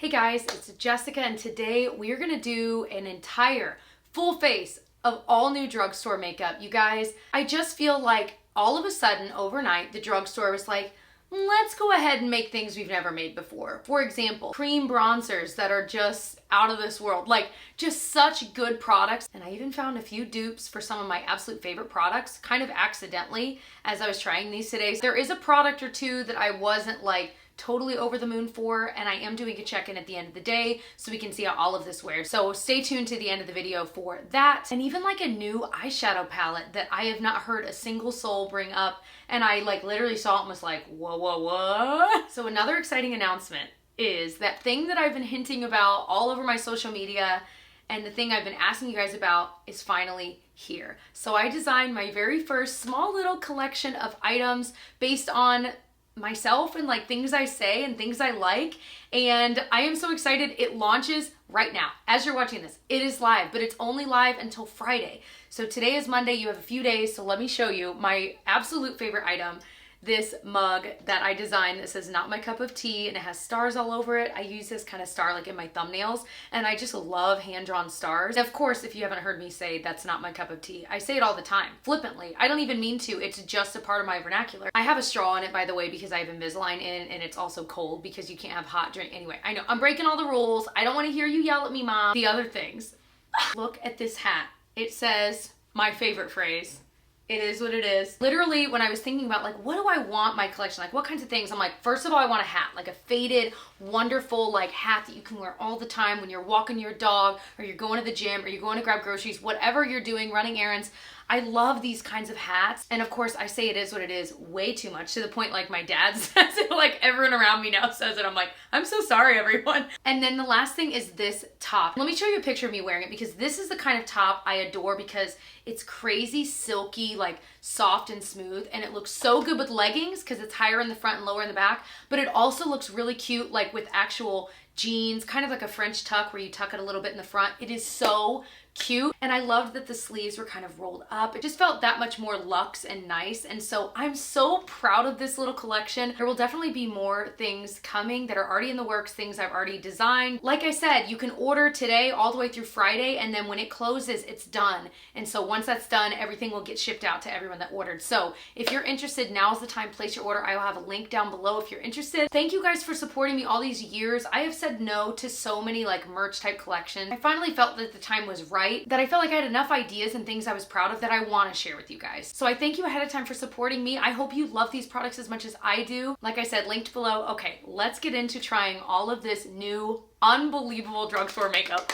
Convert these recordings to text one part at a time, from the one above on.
Hey guys, it's Jessica and today we are gonna do an entire full face of all new drugstore makeup. You guys, I just feel like all of a sudden overnight the drugstore was like, let's go ahead and make things we've never made before. For example, cream bronzers that are just out of this world. Like, just such good products. And I even found a few dupes for some of my absolute favorite products, kind of accidentally as I was trying these today. There is a product or two that I wasn't like totally over the moon for, and I am doing a check-in at the end of the day so we can see how all of this wears. So stay tuned to the end of the video for that. And even like a new eyeshadow palette that I have not heard a single soul bring up, and I like literally saw it and was like, whoa. So another exciting announcement is that thing that I've been hinting about all over my social media, and the thing I've been asking you guys about is finally here. So I designed my very first small little collection of items based on myself and like things I say and things I like, and I am so excited. It launches right now as you're watching this. It is live, but it's only live until Friday. So today is Monday, you have a few days, so let me show you my absolute favorite item. This mug that I designed that says not my cup of tea, and it has stars all over it. I use this kind of star like in my thumbnails, and I just love hand-drawn stars. Of course, if you haven't heard me say that's not my cup of tea, I say it all the time, flippantly. I don't even mean to, it's just a part of my vernacular. I have a straw in it, by the way, because I have Invisalign in, and it's also cold because you can't have hot drink. Anyway, I know, I'm breaking all the rules. I don't want to hear you yell at me, Mom. The other things. Look at this hat. It says my favorite phrase. It is what it is. Literally, when I was thinking about like, what do I want my collection? Like, what kinds of things? I'm like, first of all, I want a hat, like a faded, wonderful like hat that you can wear all the time when you're walking your dog, or you're going to the gym, or you're going to grab groceries, whatever you're doing, running errands. I love these kinds of hats. And of course, I say it is what it is way too much, to the point like my dad says it, like everyone around me now says it. I'm like, I'm so sorry, everyone. And then the last thing is this top. Let me show you a picture of me wearing it, because this is the kind of top I adore, because it's crazy silky, like soft and smooth, and it looks so good with leggings because it's higher in the front and lower in the back, but it also looks really cute like with actual jeans, kind of like a French tuck where you tuck it a little bit in the front. It is so cute, and I loved that the sleeves were kind of rolled up. It just felt that much more luxe and nice, and so I'm so proud of this little collection. There will definitely be more things coming that are already in the works, things I've already designed. Like I said, you can order today all the way through Friday, and then when it closes, it's done. And so once that's done, everything will get shipped out to everyone that ordered. So if you're interested, now's the time. Place your order. I will have a link down below if you're interested. Thank you guys for supporting me all these years. I have said no to so many like merch type collections. I finally felt that the time was right, that I felt like I had enough ideas and things I was proud of that I want to share with you guys. So I thank you ahead of time for supporting me. I hope you love these products as much as I do. Like I said, linked below. Okay, let's get into trying all of this new, unbelievable drugstore makeup.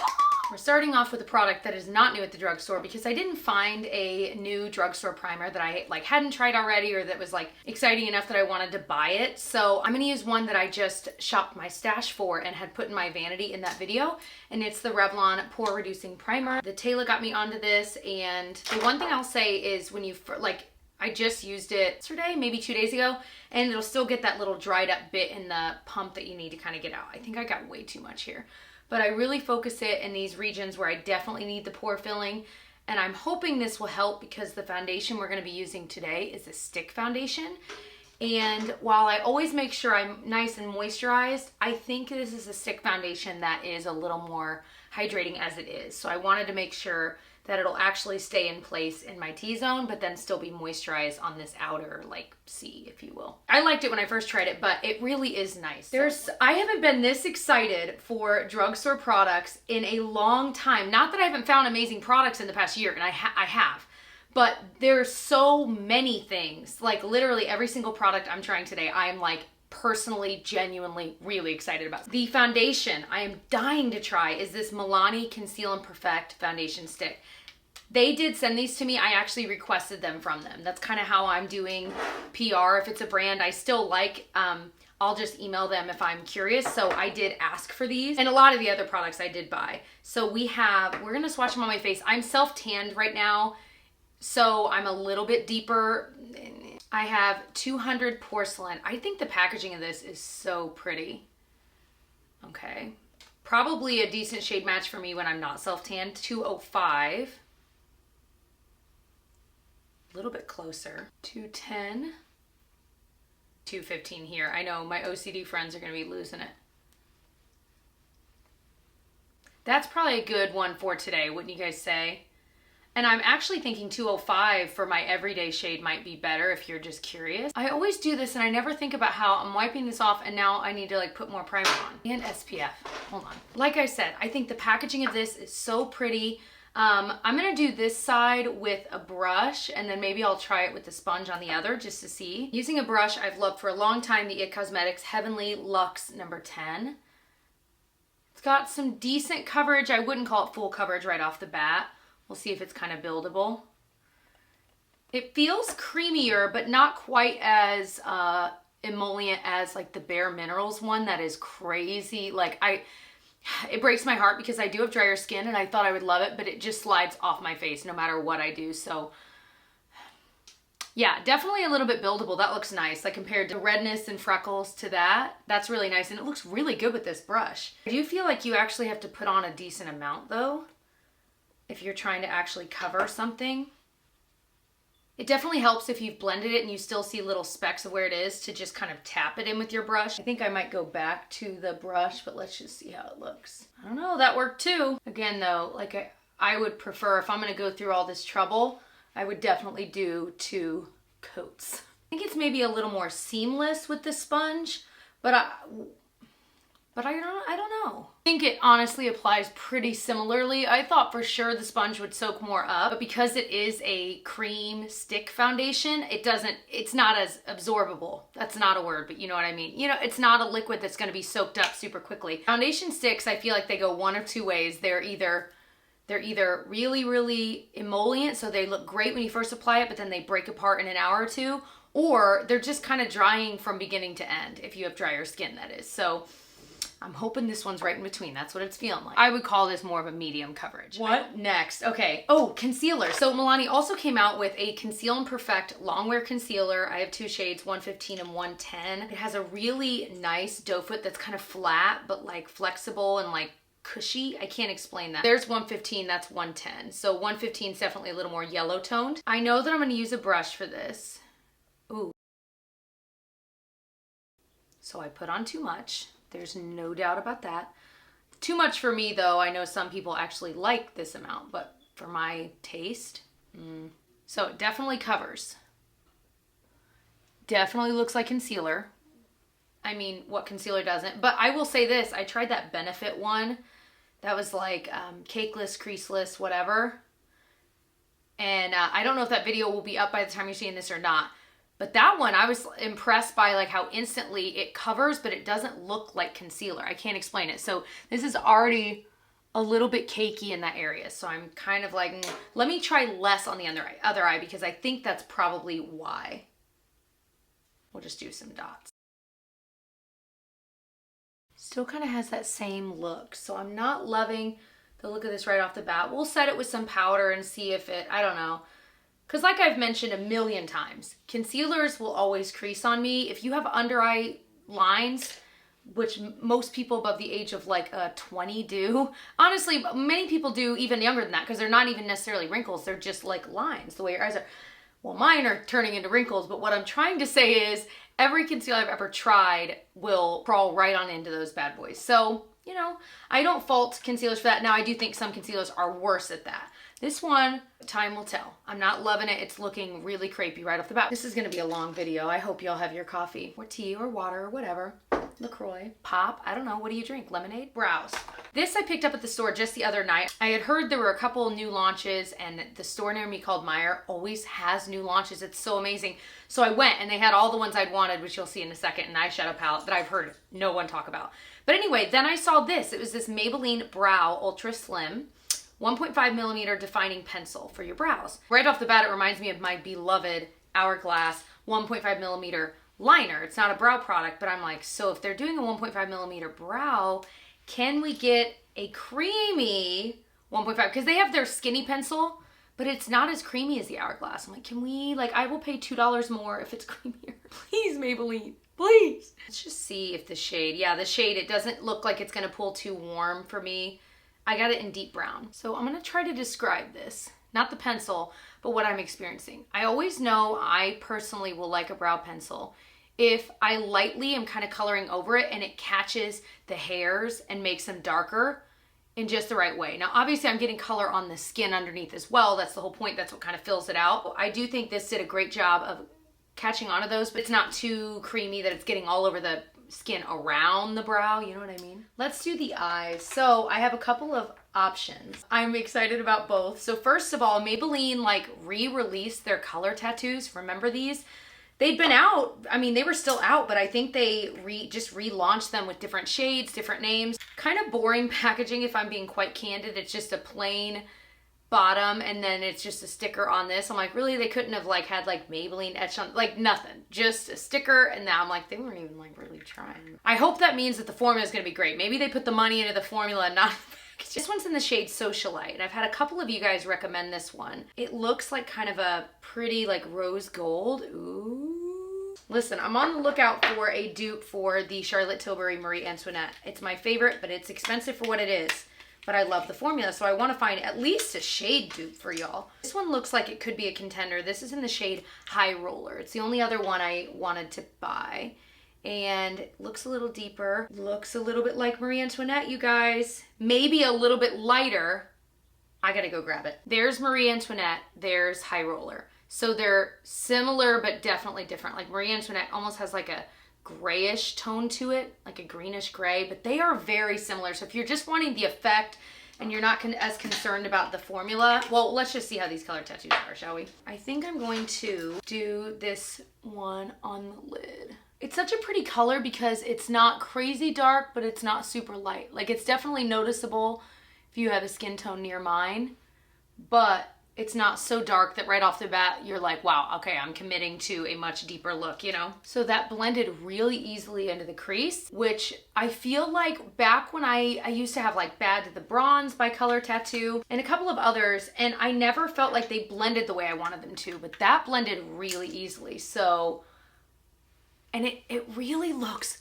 We're starting off with a product that is not new at the drugstore, because I didn't find a new drugstore primer that I like hadn't tried already, or that was like exciting enough that I wanted to buy it. So I'm gonna use one that I just shopped my stash for and had put in my vanity in that video, and it's the Revlon Pore Reducing Primer. The Taylor got me onto this, and the one thing I'll say is when you like, I just used it yesterday, maybe 2 days ago, and it'll still get that little dried up bit in the pump that you need to kind of get out. I think I got way too much here. But I really focus it in these regions where I definitely need the pore filling. And I'm hoping this will help, because the foundation we're gonna be using today is a stick foundation. And while I always make sure I'm nice and moisturized, I think this is a stick foundation that is a little more hydrating as it is. So I wanted to make sure that it'll actually stay in place in my T-zone, but then still be moisturized on this outer like C, if you will. I liked it when I first tried it, but it really is nice. I haven't been this excited for drugstore products in a long time. Not that I haven't found amazing products in the past year, and I have, but there's so many things. Like literally every single product I'm trying today, I'm like personally, genuinely, really excited about. The foundation I am dying to try is this Milani Conceal and Perfect foundation stick. They did send these to me. I actually requested them from them. That's kind of how I'm doing PR. If it's a brand I still like, I'll just email them if I'm curious. So I did ask for these, and a lot of the other products I did buy. So we're gonna swatch them on my face. I'm self-tanned right now, so I'm a little bit deeper. I have 200 porcelain. I think the packaging of this is so pretty. Okay. Probably a decent shade match for me when I'm not self-tanned. 205. A little bit closer. 210. 215 here. I know my OCD friends are going to be losing it. That's probably a good one for today, wouldn't you guys say? And I'm actually thinking 205 for my everyday shade might be better if you're just curious. I always do this and I never think about how I'm wiping this off and now I need to like put more primer on. And SPF, hold on. Like I said, I think the packaging of this is so pretty. I'm gonna do this side with a brush and then maybe I'll try it with the sponge on the other just to see. Using a brush I've loved for a long time, the IT Cosmetics Heavenly Luxe number 10. It's got some decent coverage. I wouldn't call it full coverage right off the bat. We'll see if it's kind of buildable. It feels creamier, but not quite as emollient as like the Bare Minerals one that is crazy. Like it breaks my heart because I do have drier skin and I thought I would love it, but it just slides off my face no matter what I do. So yeah, definitely a little bit buildable. That looks nice. Like compared to redness and freckles to that, that's really nice. And it looks really good with this brush. I do feel like you actually have to put on a decent amount though, if you're trying to actually cover something. It definitely helps if you've blended it and you still see little specks of where it is to just kind of tap it in with your brush. I think I might go back to the brush, but let's just see how it looks. I don't know, that worked too. Again though, like I would prefer, if I'm gonna go through all this trouble, I would definitely do 2 coats. I think it's maybe a little more seamless with the sponge, but I don't know. I think it honestly applies pretty similarly. I thought for sure the sponge would soak more up, but because it is a cream stick foundation, it's not as absorbable. That's not a word, but you know what I mean. You know, it's not a liquid that's gonna be soaked up super quickly. Foundation sticks, I feel like they go one of 2 ways. They're either really, really emollient, so they look great when you first apply it, but then they break apart in an hour or 2, or they're just kind of drying from beginning to end, if you have drier skin, that is. So I'm hoping this one's right in between. That's what it's feeling like. I would call this more of a medium coverage. What next? Okay. Oh, concealer. So Milani also came out with a Conceal and Perfect Longwear Concealer. I have 2 shades, 115 and 110. It has a really nice doe foot that's kind of flat, but like flexible and like cushy. I can't explain that. There's 115, that's 110. So 115 is definitely a little more yellow toned. I know that I'm gonna use a brush for this. Ooh. So I put on too much. There's no doubt about that. Too much for me though. I know some people actually like this amount, but for my taste, So it definitely covers. Definitely looks like concealer. I mean, what concealer doesn't? But I will say this, I tried that Benefit one. That was like cakeless, creaseless, whatever. And I don't know if that video will be up by the time you're seeing this or not. But that one, I was impressed by like how instantly it covers, but it doesn't look like concealer. I can't explain it. So this is already a little bit cakey in that area. So I'm kind of like, let me try less on the other eye because I think that's probably why. We'll just do some dots. Still kind of has that same look. So I'm not loving the look of this right off the bat. We'll set it with some powder and see if it, I don't know. Because like I've mentioned a million times, concealers will always crease on me. If you have under eye lines, which most people above the age of like 20 do. Honestly, many people do even younger than that because they're not even necessarily wrinkles. They're just like lines, the way your eyes are. Well, mine are turning into wrinkles, but what I'm trying to say is every concealer I've ever tried will crawl right on into those bad boys. So, you know, I don't fault concealers for that. Now, I do think some concealers are worse at that. This one, time will tell. I'm not loving it. It's looking really crepey right off the bat. This is gonna be a long video. I hope y'all have your coffee or tea or water or whatever. LaCroix, pop, I don't know. What do you drink? Lemonade? Brows. This I picked up at the store just the other night. I had heard there were a couple new launches and the store near me called Meyer always has new launches. It's so amazing. So I went and they had all the ones I'd wanted, which you'll see in a second, an eyeshadow palette that I've heard no one talk about. But anyway, then I saw this. It was this Maybelline Brow Ultra Slim 1.5 millimeter defining pencil for your brows. Right off the bat, it reminds me of my beloved Hourglass 1.5 millimeter liner. It's not a brow product, but I'm like, so if they're doing a 1.5 millimeter brow, can we get a creamy 1.5? Because they have their skinny pencil, but it's not as creamy as the Hourglass. I'm like, can we, like, I will pay $2 more if it's creamier. Please, Maybelline, please. Let's just see if the shade, yeah, the shade, it doesn't look like it's gonna pull too warm for me. I got it in deep brown. So I'm gonna try to describe this, not the pencil, but what I'm experiencing. I always know I personally will like a brow pencil if I lightly am kind of coloring over it and it catches the hairs and makes them darker. in just the right way. Now, obviously I'm getting color on the skin underneath as well. That's the whole point. That's what kind of fills it out. I do think this did a great job of catching onto those, but it's not too creamy that it's getting all over the skin around the brow, you know what I mean? Let's do the eyes. So I have a couple of options. I'm excited about both. So first of all, Maybelline like re-released their color tattoos. Remember these? They'd been out, I mean, they were still out, but I think they just relaunched them with different shades, different names. Kind of boring packaging if I'm being quite candid. It's just a plain bottom and then it's just a sticker on this. I'm like, really? They couldn't have like had like Maybelline etched on, like nothing, just a sticker. And now I'm like, they weren't even like really trying. I hope that means that the formula is going to be great. Maybe they put the money into the formula and not this one's in the shade Socialite, and I've had a couple of you guys recommend this one. It looks like kind of a pretty like rose gold. Ooh. Listen, I'm on the lookout for a dupe for the Charlotte Tilbury Marie Antoinette. It's my favorite, but it's expensive for what it is. But I love the formula, so I want to find at least a shade dupe for y'all. This one looks like it could be a contender. This is in the shade High Roller. It's the only other one I wanted to buy. And it looks a little deeper. Looks a little bit like Marie Antoinette, you guys. Maybe a little bit lighter. I gotta go grab it. There's Marie Antoinette, there's High Roller. So they're similar, but definitely different. Like Marie Antoinette almost has like a grayish tone to it, like a greenish gray, but they are very similar. So if you're just wanting the effect and you're not as concerned about the formula, well, let's just see how these color tattoos are, shall we? I think I'm going to do this one on the lid. It's such a pretty color because it's not crazy dark, but it's not super light. Like it's definitely noticeable if you have a skin tone near mine, but it's not so dark that right off the bat, you're like, wow, okay, I'm committing to a much deeper look, you know? So that blended really easily into the crease, which I feel like back when I used to have like Bad to the Bronze by Color Tattoo and a couple of others, and I never felt like they blended the way I wanted them to, but that blended really easily. So, and it really looks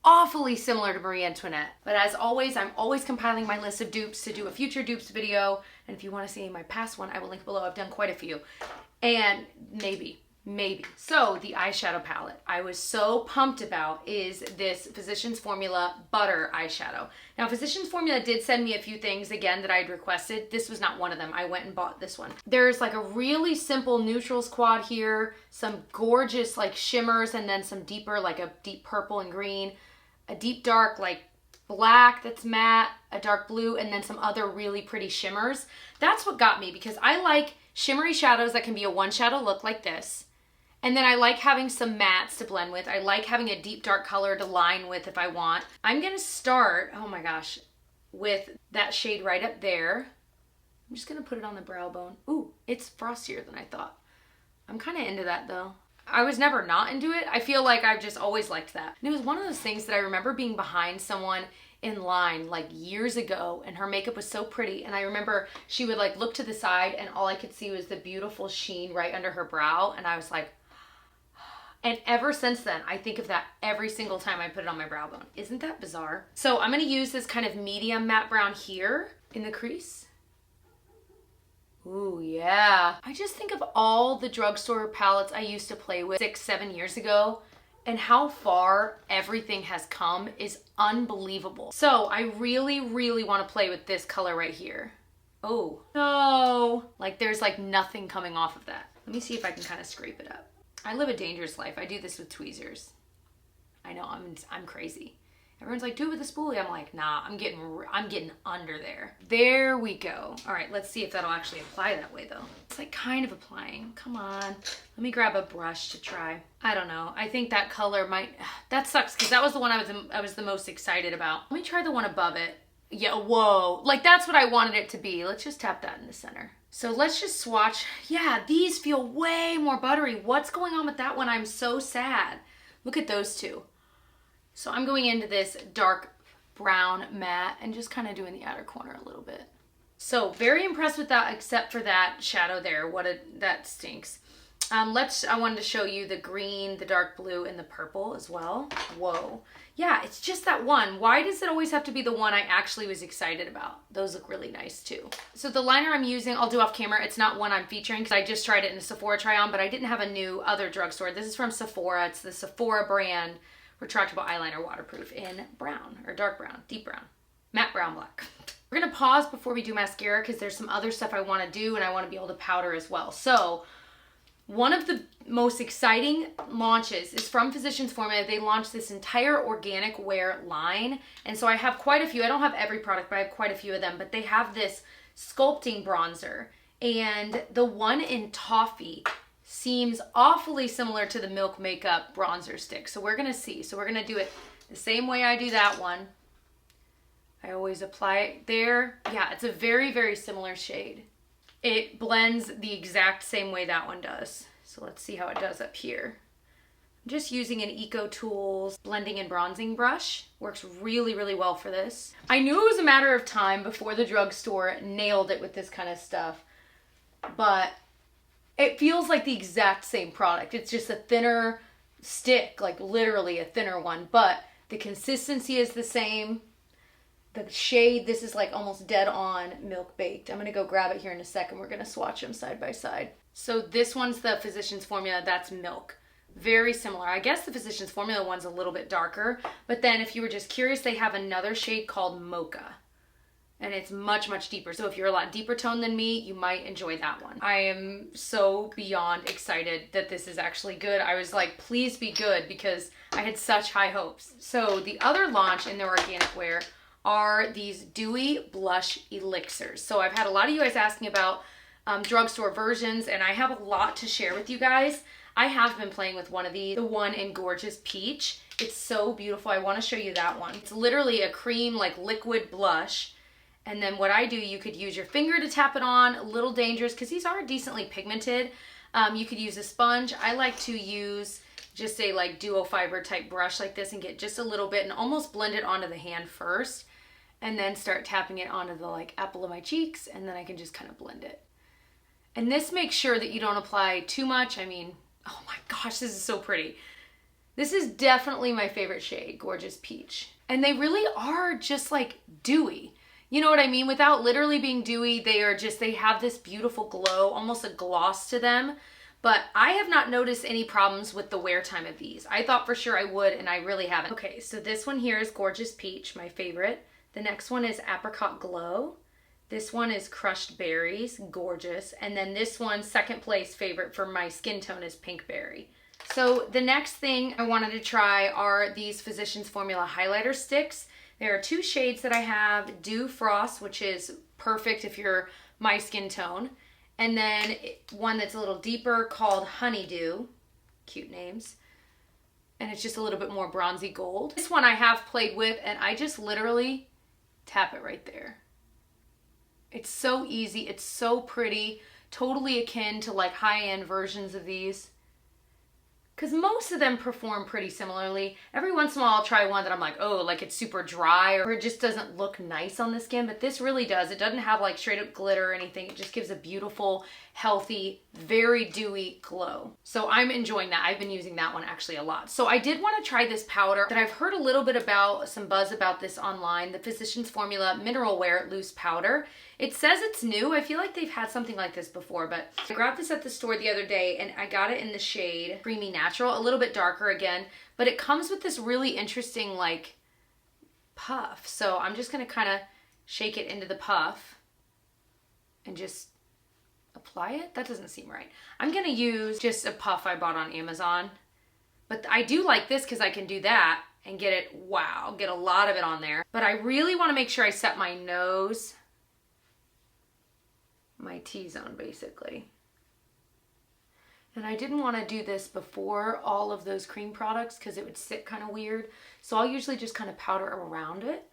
awfully similar to Marie Antoinette. But as always, I'm always compiling my list of dupes to do a future dupes video. And if you want to see my past one, I will link below. I've done quite a few. And maybe. So the eyeshadow palette I was so pumped about is this Physicians Formula Butter eyeshadow. Now Physicians Formula did send me a few things again that I'd requested. This was not one of them. I went and bought this one. There's like a really simple neutrals quad here, some gorgeous like shimmers, and then some deeper, like a deep purple and green, a deep dark like black that's matte, a dark blue, and then some other really pretty shimmers. That's what got me, because I like shimmery shadows that can be a one shadow look like this. And then I like having some mattes to blend with. I like having a deep dark color to line with if I want. I'm gonna start, oh my gosh, with that shade right up there. I'm just gonna put it on the brow bone. Ooh, it's frostier than I thought. I'm kind of into that though. I was never not into it. I feel like I've just always liked that. And it was one of those things that I remember being behind someone in line like years ago, and her makeup was so pretty, and I remember she would like look to the side and all I could see was the beautiful sheen right under her brow, and I was like, and ever since then, I think of that every single time I put it on my brow bone. Isn't that bizarre? So I'm gonna use this kind of medium matte brown here in the crease. Ooh, yeah. I just think of all the drugstore palettes I used to play with 6-7 years ago, and how far everything has come is unbelievable. So I really, really want to play with this color right here. Oh, no. Like there's like nothing coming off of that. Let me see if I can kind of scrape it up. I live a dangerous life. I do this with tweezers. I know, I'm crazy. Everyone's like, do it with a spoolie. I'm like, nah, I'm getting under there. There we go. All right, let's see if that'll actually apply that way though. It's like kind of applying. Come on. Let me grab a brush to try. I don't know. I think that color might, that sucks because that was the one I was the most excited about. Let me try the one above it. Yeah, whoa. Like that's what I wanted it to be. Let's just tap that in the center. So let's just swatch. Yeah, these feel way more buttery. What's going on with that one? I'm so sad. Look at those two. So I'm going into this dark brown matte and just kind of doing the outer corner a little bit. So very impressed with that, except for that shadow there. That stinks. I wanted to show you the green, the dark blue, and the purple as well. Whoa. Yeah, it's just that one. Why does it always have to be the one I actually was excited about? Those look really nice too. So the liner I'm using, I'll do off camera. It's not one I'm featuring because I just tried it in a Sephora try on, but I didn't have a new other drugstore. This is from Sephora. It's the Sephora brand retractable eyeliner waterproof in brown, or dark brown, deep brown, matte brown black. We're gonna pause before we do mascara because there's some other stuff I wanna do and I wanna be able to powder as well. So one of the most exciting launches is from Physicians Formula. They launched this entire organic wear line. And so I have quite a few. I don't have every product, but I have quite a few of them. But they have this sculpting bronzer. And the one in toffee seems awfully similar to the Milk Makeup bronzer stick. So we're going to see. So we're going to do it the same way I do that one. I always apply it there. Yeah, it's a very, very similar shade. It blends the exact same way that one does. So let's see how it does up here. I'm just using an Eco Tools blending and bronzing brush. Works really, really well for this. I knew it was a matter of time before the drugstore nailed it with this kind of stuff, but it feels like the exact same product. It's just a thinner stick, like literally a thinner one, but the consistency is the same. The shade, this is like almost dead on Milk Baked. I'm gonna go grab it here in a second. We're gonna swatch them side by side. So this one's the Physicians Formula, that's Milk. Very similar. I guess the Physicians Formula one's a little bit darker, but then if you were just curious, they have another shade called Mocha. And it's much, much deeper. So if you're a lot deeper toned than me, you might enjoy that one. I am so beyond excited that this is actually good. I was like, please be good, because I had such high hopes. So the other launch in their organic wear are these dewy blush elixirs. So I've had a lot of you guys asking about drugstore versions, and I have a lot to share with you guys. I have been playing with one of these, the one in Gorgeous Peach. It's so beautiful. I want to show you that one. It's literally a cream, like liquid blush. And then what I do, you could use your finger to tap it on. A little dangerous because these are decently pigmented. You could use a sponge. I like to use just a like duo fiber type brush like this and get just a little bit and almost blend it onto the hand first, and then start tapping it onto the like apple of my cheeks, and then I can just kind of blend it. And this makes sure that you don't apply too much. I mean, oh my gosh, this is so pretty. This is definitely my favorite shade, Gorgeous Peach. And they really are just like dewy. You know what I mean? Without literally being dewy, they are just, they have this beautiful glow, almost a gloss to them. But I have not noticed any problems with the wear time of these. I thought for sure I would, and I really haven't. Okay, so this one here is Gorgeous Peach, my favorite. The next one is Apricot Glow. This one is Crushed Berries, gorgeous. And then this one, second place favorite for my skin tone, is Pink Berry. So the next thing I wanted to try are these Physicians Formula highlighter sticks. There are two shades that I have, Dew Frost, which is perfect if you're my skin tone. And then one that's a little deeper called Honeydew, cute names. And it's just a little bit more bronzy gold. This one I have played with, and I just literally tap it right there. It's so easy, it's so pretty, totally akin to like high-end versions of these. Because most of them perform pretty similarly. Every once in a while I'll try one that I'm like, oh, like it's super dry or it just doesn't look nice on the skin, but this really does. It doesn't have like straight up glitter or anything. It just gives a beautiful, healthy, very dewy glow. So I'm enjoying that. I've been using that one actually a lot. So I did want to try this powder that I've heard a little bit about, some buzz about this online, the Physicians Formula Mineral Wear Loose Powder. It says it's new. I feel like they've had something like this before, but I grabbed this at the store the other day and I got it in the shade Creamy Natural, a little bit darker again, but it comes with this really interesting like puff. So I'm just going to kind of shake it into the puff and just apply it. That doesn't seem right. I'm going to use just a puff I bought on Amazon, but I do like this because I can do that and get it, wow, get a lot of it on there. But I really want to make sure I set my nose, my T-zone basically. And I didn't want to do this before all of those cream products because it would sit kind of weird. So I'll usually just kind of powder around it.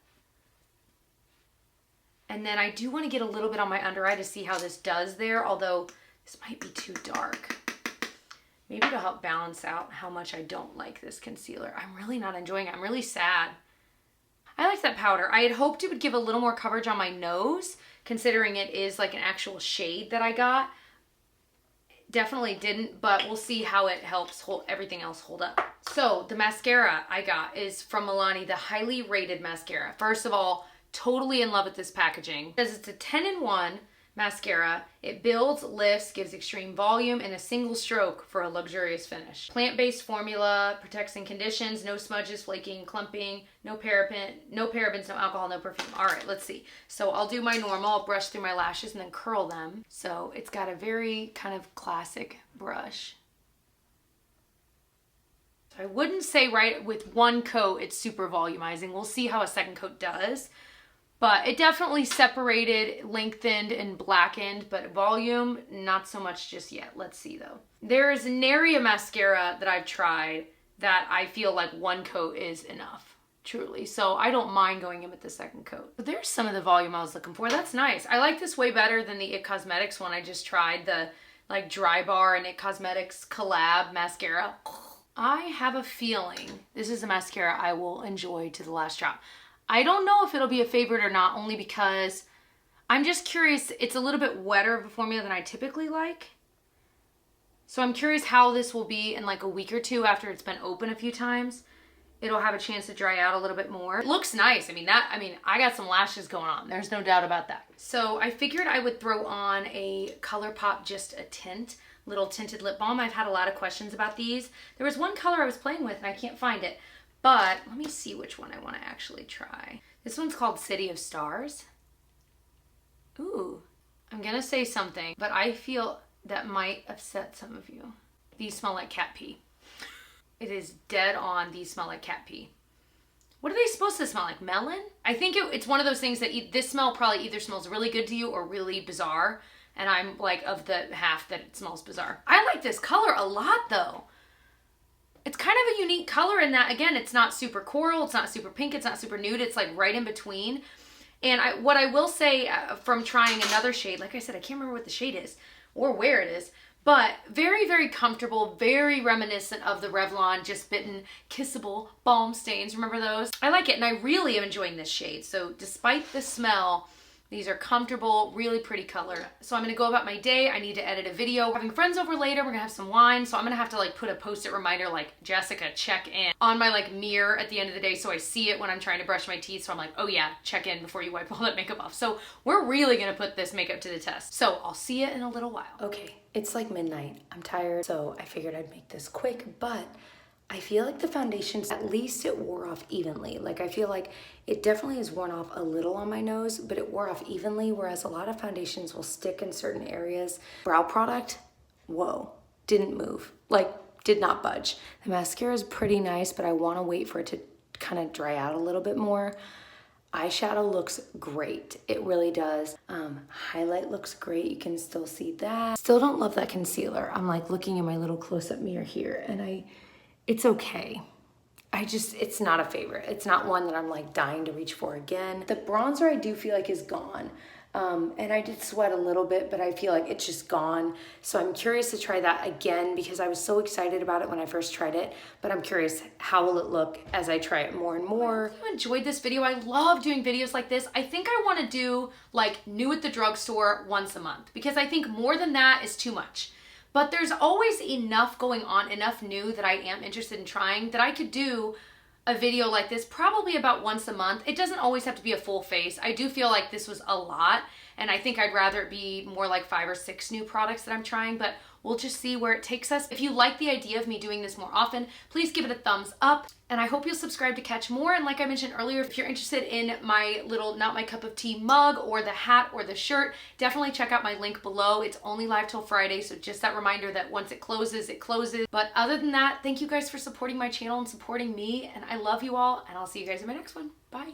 And then I do want to get a little bit on my under eye to see how this does there, although this might be too dark. Maybe to help balance out how much I don't like this concealer. I'm really not enjoying it. I'm really sad. I like that powder. I had hoped it would give a little more coverage on my nose, considering it is like an actual shade that I got. Definitely didn't, but we'll see how it helps hold everything else hold up. So the mascara I got is from Milani, the highly rated mascara. First of all, totally in love with this packaging. It says it's a 10-in-1 mascara. It builds, lifts, gives extreme volume in a single stroke for a luxurious finish. Plant-based formula, protects and conditions, no smudges, flaking, clumping, no parabens, no alcohol, no perfume. All right, let's see. So I'll do my normal. I'll brush through my lashes and then curl them. So it's got a very kind of classic brush. I wouldn't say right with one coat it's super volumizing. We'll see how a second coat does. But it definitely separated, lengthened, and blackened, but volume, not so much just yet. Let's see though. There's nary a mascara that I've tried that I feel like one coat is enough, truly. So I don't mind going in with the second coat. But there's some of the volume I was looking for. That's nice. I like this way better than the It Cosmetics one I just tried, the like Dry Bar and It Cosmetics collab mascara. I have a feeling this is a mascara I will enjoy to the last drop. I don't know if it'll be a favorite or not, only because I'm just curious. It's a little bit wetter of a formula than I typically like. So I'm curious how this will be in like a week or two after it's been open a few times. It'll have a chance to dry out a little bit more. It looks nice. I mean, I got some lashes going on. There's no doubt about that. So I figured I would throw on a ColourPop Just a Tint little tinted lip balm. I've had a lot of questions about these. There was one color I was playing with and I can't find it, but let me see which one I want to actually try. This one's called City of Stars. Ooh, I'm gonna say something, but I feel that might upset some of you. These smell like cat pee. It is dead on. These smell like cat pee. What are they supposed to smell like? Melon? I think it's one of those things that this smell probably either smells really good to you or really bizarre. And I'm like of the half that it smells bizarre. I like this color a lot though. It's kind of a unique color in that, again, it's not super coral, it's not super pink, it's not super nude, it's like right in between. And what I will say from trying another shade, like I said, I can't remember what the shade is or where it is, but very, very comfortable, very reminiscent of the Revlon Just Bitten Kissable Balm Stains. Remember those? I like it, and I really am enjoying this shade. So despite the smell, these are comfortable, really pretty color. So I'm gonna go about my day. I need to edit a video. Having friends over later, we're gonna have some wine. So I'm gonna have to like put a post-it reminder like, Jessica, check in on my like mirror at the end of the day so I see it when I'm trying to brush my teeth. So I'm like, oh yeah, check in before you wipe all that makeup off. So we're really gonna put this makeup to the test. So I'll see you in a little while. Okay, it's like midnight. I'm tired, so I figured I'd make this quick, but I feel like the foundations, at least it wore off evenly. Like I feel like it definitely has worn off a little on my nose, but it wore off evenly, whereas a lot of foundations will stick in certain areas. Brow product, whoa, didn't move, like did not budge. The mascara is pretty nice, but I wanna wait for it to kind of dry out a little bit more. Eyeshadow looks great, it really does. Highlight looks great, you can still see that. Still don't love that concealer. I'm like looking in my little close-up mirror here and it's okay. It's not a favorite. It's not one that I'm like dying to reach for again. The bronzer I do feel like is gone. And I did sweat a little bit, but I feel like it's just gone. So I'm curious to try that again because I was so excited about it when I first tried it, but I'm curious how will it look as I try it more and more. If you enjoyed this video, I love doing videos like this. I think I wanna do like new at the drugstore once a month because I think more than that is too much. But there's always enough going on, enough new that I am interested in trying that I could do a video like this probably about once a month. It doesn't always have to be a full face. I do feel like this was a lot, and I think I'd rather it be more like 5 or 6 new products that I'm trying, but we'll just see where it takes us. If you like the idea of me doing this more often, please give it a thumbs up, and I hope you'll subscribe to catch more. And like I mentioned earlier, if you're interested in my little Not My Cup of Tea mug or the hat or the shirt, definitely check out my link below. It's only live till Friday, so just that reminder that once it closes, it closes. But other than that, thank you guys for supporting my channel and supporting me, and I love you all, and I'll see you guys in my next one. Bye.